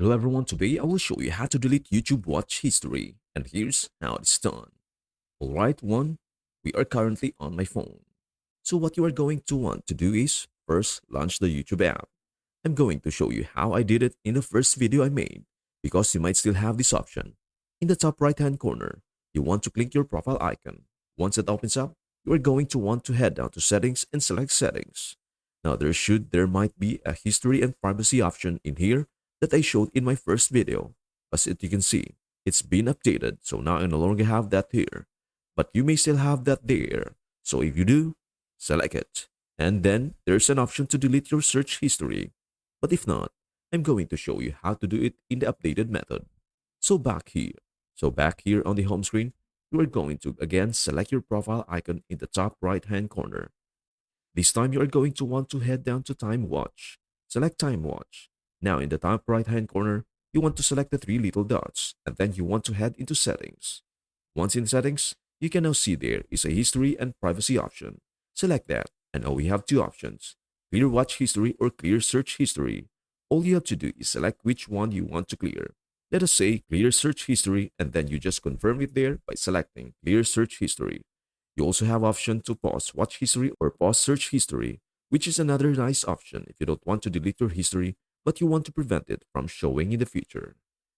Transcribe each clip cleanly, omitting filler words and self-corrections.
Hello everyone, today I will show you how to delete YouTube watch history, and here's how it's done. Alright, we are currently on my phone. So what you are going to want to do is, first launch the YouTube app. I'm going to show you how I did it in the first video I made, because you might still have this option. In the top right hand corner, you want to click your profile icon. Once it opens up, you are going to want to head down to settings and select settings. Now there might be a history and privacy option in here that I showed in my first video. As you can see, it's been updated, so now I no longer have that here. But you may still have that there. So if you do, select it. And then there's an option to delete your search history. But if not, I'm going to show you how to do it in the updated method. So back here. So back here on the home screen, you are going to again select your profile icon in the top right hand corner. This time you are going to want to head down to Time Watch. Select Time Watch. Now in the top right hand corner, you want to select the three little dots and then you want to head into Settings. Once in Settings, you can now see there is a History and Privacy option. Select that and now we have two options, Clear Watch History or Clear Search History. All you have to do is select which one you want to clear. Let us say Clear Search History and then you just confirm it there by selecting Clear Search History. You also have option to pause watch history or pause search history, which is another nice option if you don't want to delete your history but you want to prevent it from showing in the future.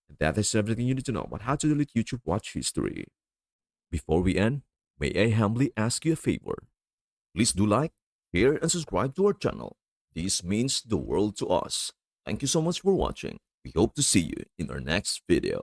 And that is everything you need to know about how to delete YouTube watch history. Before we end, may I humbly ask you a favor? Please do like, share, and subscribe to our channel. This means the world to us. Thank you so much for watching. We hope to see you in our next video.